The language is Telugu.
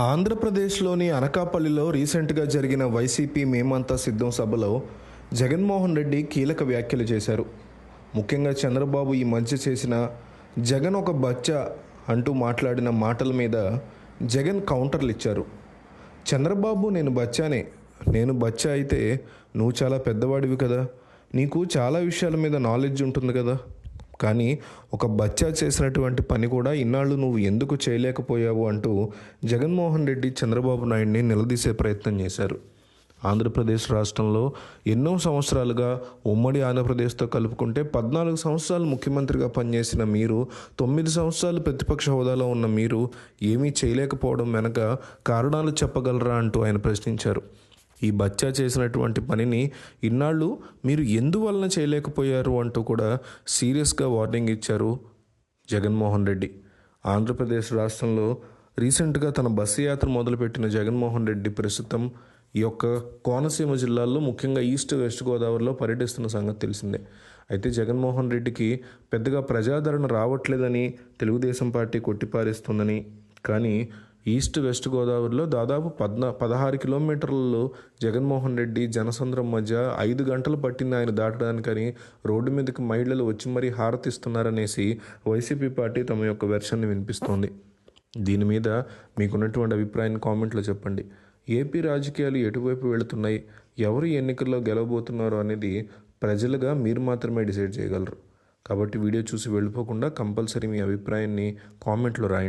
ఆంధ్రప్రదేశ్లోని అనకాపల్లిలో రీసెంట్గా జరిగిన వైసీపీ మేమంతా సిద్ధం సభలో జగన్మోహన్ రెడ్డి కీలక వ్యాఖ్యలు చేశారు. ముఖ్యంగా చంద్రబాబు ఈ మధ్య చేసిన జగన్ ఒక బచ్చా అంటూ మాట్లాడిన మాటల మీద జగన్ కౌంటర్లు ఇచ్చారు. చంద్రబాబు నేను బచ్చా అయితే నువ్వు చాలా పెద్దవాడివి కదా, నీకు చాలా విషయాల మీద నాలెడ్జ్ ఉంటుంది కదా, కానీ ఒక బచ్చా చేసినటువంటి పని కూడా ఇన్నాళ్ళు నువ్వు ఎందుకు చేయలేకపోయావు అంటూ జగన్మోహన్ రెడ్డి చంద్రబాబు నాయుడిని నిలదీసే ప్రయత్నం చేశారు. ఆంధ్రప్రదేశ్ రాష్ట్రంలో ఎన్నో సంవత్సరాలుగా ఉమ్మడి ఆంధ్రప్రదేశ్తో కలుపుకుంటే 14 సంవత్సరాలు ముఖ్యమంత్రిగా పనిచేసిన మీరు, 9 సంవత్సరాలు ప్రతిపక్ష హోదాలో ఉన్న మీరు ఏమీ చేయలేకపోవడం వెనక కారణాలు చెప్పగలరా అంటూ ఆయన ప్రశ్నించారు. ఈ బచ్చా చేసినటువంటి పనిని ఇన్నాళ్ళు మీరు ఎందువలన చేయలేకపోయారు అంటూ కూడా సీరియస్గా వార్నింగ్ ఇచ్చారు జగన్మోహన్ రెడ్డి. ఆంధ్రప్రదేశ్ రాష్ట్రంలో రీసెంట్గా తన బస్సు యాత్ర మొదలుపెట్టిన జగన్మోహన్ రెడ్డి ప్రస్తుతం ఈ యొక్క కోనసీమ జిల్లాల్లో ముఖ్యంగా ఈస్ట్ వెస్ట్ గోదావరిలో పర్యటిస్తున్న సంగతి తెలిసిందే. అయితే జగన్మోహన్ రెడ్డికి పెద్దగా ప్రజాదరణ రావట్లేదని తెలుగుదేశం పార్టీ కొట్టిపారేస్తుందని, కానీ ఈస్ట్ వెస్ట్ గోదావరిలో దాదాపు 16 కిలోమీటర్లలో జగన్మోహన్ రెడ్డి జనసంద్రం మధ్య 5 గంటలు పట్టింది ఆయన దాటడానికని రోడ్డు మీదకి మహిళలు వచ్చి మరీ హారతిస్తున్నారనేసి వైసీపీ పార్టీ తమ యొక్క వెర్షన్ని వినిపిస్తోంది. దీని మీద మీకున్నటువంటి అభిప్రాయాన్ని కామెంట్లో చెప్పండి. ఏపీ రాజకీయాలు ఎటువైపు వెళుతున్నాయి, ఎవరు ఎన్నికల్లో గెలవబోతున్నారు అనేది ప్రజలుగా మీరు మాత్రమే డిసైడ్ చేయగలరు. కాబట్టి వీడియో చూసి వెళ్ళిపోకుండా కంపల్సరీ మీ అభిప్రాయాన్ని కామెంట్లో రాయండి.